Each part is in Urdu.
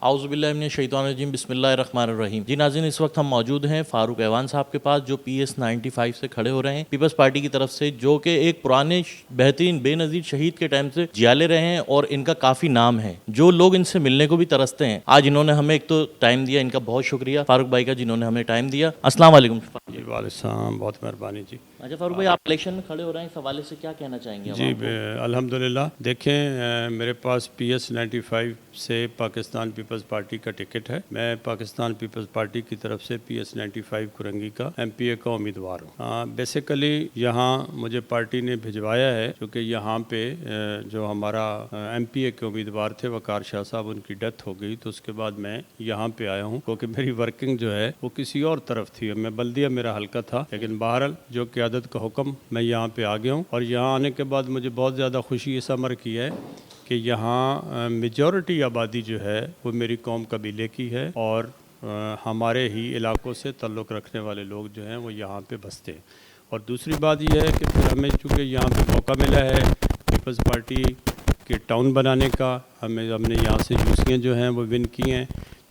اعوذ باللہ من الشیطان الرجیم بسم اللہ الرحمن الرحیم۔ جی ناظرین، اس وقت ہم موجود ہیں فاروق ایوان صاحب کے پاس، جو PS 95 سے کھڑے ہو رہے ہیں، پیپلز پارٹی کی طرف سے، جو کہ ایک پرانے بہترین بے نظیر شہید کے ٹائم سے جیالے رہے ہیں اور ان کا کافی نام ہے، جو لوگ ان سے ملنے کو بھی ترستے ہیں۔ آج انہوں نے ہمیں ایک تو ٹائم دیا، ان کا بہت شکریہ فاروق بھائی کا، جنہوں نے ہمیں ٹائم دیا۔ السلام علیکم۔ جی وعلیکم السلام، بہت مہربانی جی۔ اچھا فاروق بھائی، آپ الیکشن میں کھڑے ہو رہے ہیں، اس حوالے سے کیا کہنا چاہیں گے؟ جی الحمدللہ، دیکھیں میرے پاس PS 95 سے پاکستان پیپلز پارٹی کا ٹکٹ ہے۔ میں پاکستان پیپلز پارٹی کی طرف سے PS 95 کرنگی کا MPA کا امیدوار ہوں۔ بیسیکلی یہاں مجھے پارٹی نے بھجوایا ہے، کیونکہ یہاں پہ جو ہمارا MPA کے امیدوار تھے وقار شاہ صاحب، ان کی ڈیتھ ہو گئی، تو اس کے بعد میں یہاں پہ آیا ہوں، کیونکہ میری ورکنگ جو ہے وہ کسی اور طرف تھی۔ میں بلدیہ میرا حلقہ تھا، لیکن بہرحال جو قیادت کا حکم، میں یہاں پہ آ گیا ہوں۔ اور یہاں آنے کے بعد مجھے بہت زیادہ خوشی اس امر کی ہے کہ یہاں میجورٹی آبادی جو ہے وہ میری قوم قبیلے کی ہے، اور ہمارے ہی علاقوں سے تعلق رکھنے والے لوگ جو ہیں وہ یہاں پہ بستے ہیں۔ اور دوسری بات یہ ہے کہ پھر ہمیں چونکہ یہاں پہ موقع ملا ہے پیپلز پارٹی کے ٹاؤن بنانے کا، ہم نے یہاں سے یوسیاں جو ہیں وہ ون کی ہیں،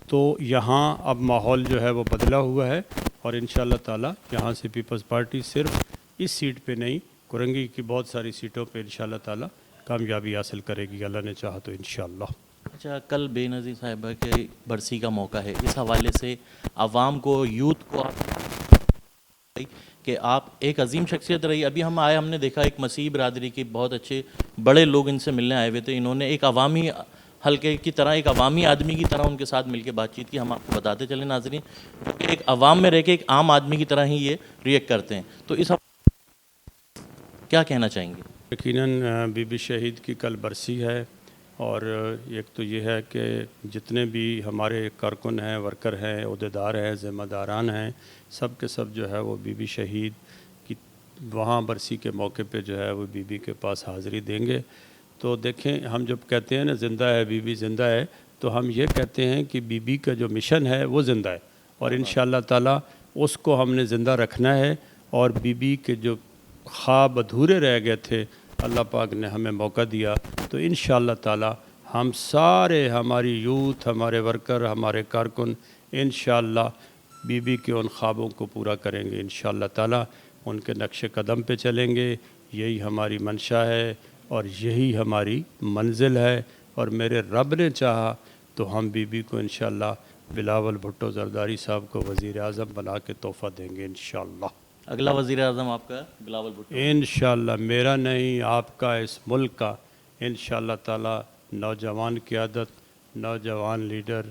تو یہاں اب ماحول جو ہے وہ بدلا ہوا ہے، اور انشاءاللہ تعالی یہاں سے پیپلز پارٹی صرف اس سیٹ پہ نہیں، کرنگی کی بہت ساری سیٹوں پہ انشاءاللہ تعالی کامیابی حاصل کرے گی، اللہ نے چاہا تو انشاءاللہ۔ اچھا، کل بے نظیر صاحبہ کے برسی کا موقع ہے، اس حوالے سے عوام کو، یوتھ کو کہ آپ ایک عظیم شخصیت رہی، ابھی ہم آئے، ہم نے دیکھا ایک مسیح برادری کے بہت اچھے بڑے لوگ ان سے ملنے آئے ہوئے تھے، انہوں نے ایک عوامی حلقے کی طرح، ایک عوامی آدمی کی طرح ان کے ساتھ مل کے بات چیت کی۔ ہم آپ کو بتاتے چلیں ناظرین، جو کہ ایک عوام میں رہ کے ایک عام آدمی کی طرح ہی یہ ریئیکٹ کرتے ہیں، تو اس کیا کہنا چاہیں گے؟ یقیناً بی بی شہید کی کل برسی ہے، اور ایک تو یہ ہے کہ جتنے بھی ہمارے کارکن ہیں، ورکر ہیں، عہدیدار ہیں، ذمہ داران ہیں، سب کے سب جو ہے وہ بی بی شہید کی وہاں برسی کے موقع پہ جو ہے وہ بی بی کے پاس حاضری دیں گے۔ تو دیکھیں، ہم جب کہتے ہیں نا زندہ ہے بی بی، زندہ ہے، تو ہم یہ کہتے ہیں کہ بی بی کا جو مشن ہے وہ زندہ ہے، اور انشاءاللہ تعالی اس کو ہم نے زندہ رکھنا ہے، اور بی بی کے جو خواب ادھورے رہ گئے تھے، اللہ پاک نے ہمیں موقع دیا، تو انشاءاللہ تعالی ہم سارے، ہماری یوتھ، ہمارے ورکر، ہمارے کارکن انشاءاللہ بی بی کے ان خوابوں کو پورا کریں گے، انشاءاللہ تعالی ان کے نقش قدم پہ چلیں گے۔ یہی ہماری منشا ہے اور یہی ہماری منزل ہے، اور میرے رب نے چاہا تو ہم بی بی کو انشاءاللہ بلاول بھٹو زرداری صاحب کو وزیر اعظم بنا کے تحفہ دیں گے انشاءاللہ۔ اگلا وزیر اعظم آپ کا بلاول بھٹو؟ انشاءاللہ، میرا نہیں، آپ کا، اس ملک کا، انشاءاللہ تعالی نوجوان قیادت، نوجوان لیڈر،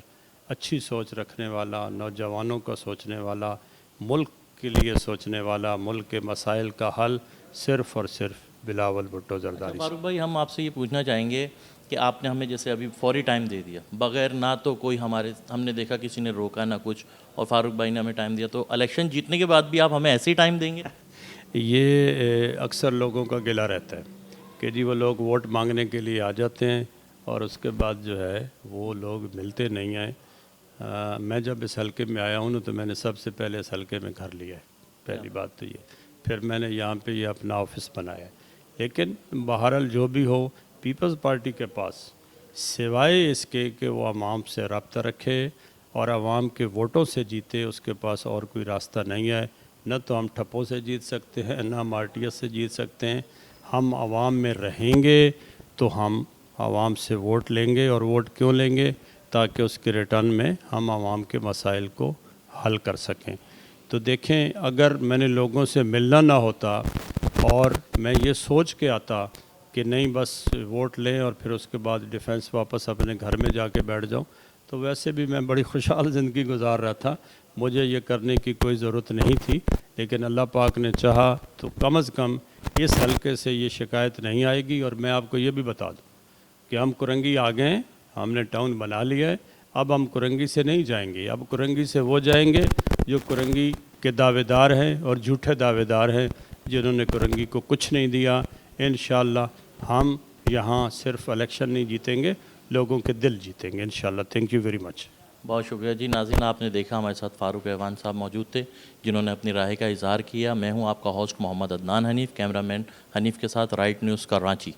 اچھی سوچ رکھنے والا، نوجوانوں کا سوچنے والا، ملک کے لیے سوچنے والا، ملک کے مسائل کا حل صرف اور صرف بلاول بھٹو زرداری۔ فاروق بھائی، ہم آپ سے یہ پوچھنا چاہیں گے کہ آپ نے ہمیں جیسے ابھی فوری ٹائم دے دیا، بغیر نہ تو کوئی ہم نے دیکھا کسی نے روکا نہ کچھ، اور فاروق بھائی نے ہمیں ٹائم دیا، تو الیکشن جیتنے کے بعد بھی آپ ہمیں ایسے ہی ٹائم دیں گے؟ یہ اکثر لوگوں کا گلہ رہتا ہے کہ جی وہ لوگ ووٹ مانگنے کے لیے آ جاتے ہیں اور اس کے بعد جو ہے وہ لوگ ملتے نہیں ہیں۔ میں جب اس حلقے میں آیا ہوں تو میں نے سب سے پہلے اس حلقے میں گھر لیا ہے، پہلی بات تو یہ، پھر میں نے یہاں پہ یہ اپنا آفس بنایا ہے۔ لیکن بہرحال جو بھی ہو، پیپلز پارٹی کے پاس سوائے اس کے کہ وہ عوام سے رابطہ رکھے اور عوام کے ووٹوں سے جیتے، اس کے پاس اور کوئی راستہ نہیں ہے۔ نہ تو ہم ٹھپوں سے جیت سکتے ہیں، نہ ہم RTS سے جیت سکتے ہیں۔ ہم عوام میں رہیں گے تو ہم عوام سے ووٹ لیں گے، اور ووٹ کیوں لیں گے؟ تاکہ اس کے ریٹرن میں ہم عوام کے مسائل کو حل کر سکیں۔ تو دیکھیں، اگر میں نے لوگوں سے ملنا نہ ہوتا اور میں یہ سوچ کے آتا کہ نہیں بس ووٹ لیں اور پھر اس کے بعد ڈیفینس واپس اپنے گھر میں جا کے بیٹھ جاؤں، تو ویسے بھی میں بڑی خوشحال زندگی گزار رہا تھا، مجھے یہ کرنے کی کوئی ضرورت نہیں تھی۔ لیکن اللہ پاک نے چاہا تو کم از کم اس حلقے سے یہ شکایت نہیں آئے گی۔ اور میں آپ کو یہ بھی بتا دوں کہ ہم کرنگی آ گئے ہیں، ہم نے ٹاؤن بنا لیا ہے، اب ہم کرنگی سے نہیں جائیں گے، اب کرنگی سے وہ جائیں گے جو کرنگی کے دعوے دار ہیں اور جھوٹے دعوے دار ہیں، جنہوں نے کرنگی کو کچھ نہیں دیا۔ انشاءاللہ ہم یہاں صرف الیکشن نہیں جیتیں گے، لوگوں کے دل جیتیں گے انشاءاللہ۔ Thank you very much. بہت شکریہ جی۔ ناظرین، آپ نے دیکھا ہمارے ساتھ فاروق ایوان صاحب موجود تھے، جنہوں نے اپنی رائے کا اظہار کیا۔ میں ہوں آپ کا ہوسٹ محمد عدنان حنیف، کیمرہ مین حنیف کے ساتھ رائٹ نیوز کراچی۔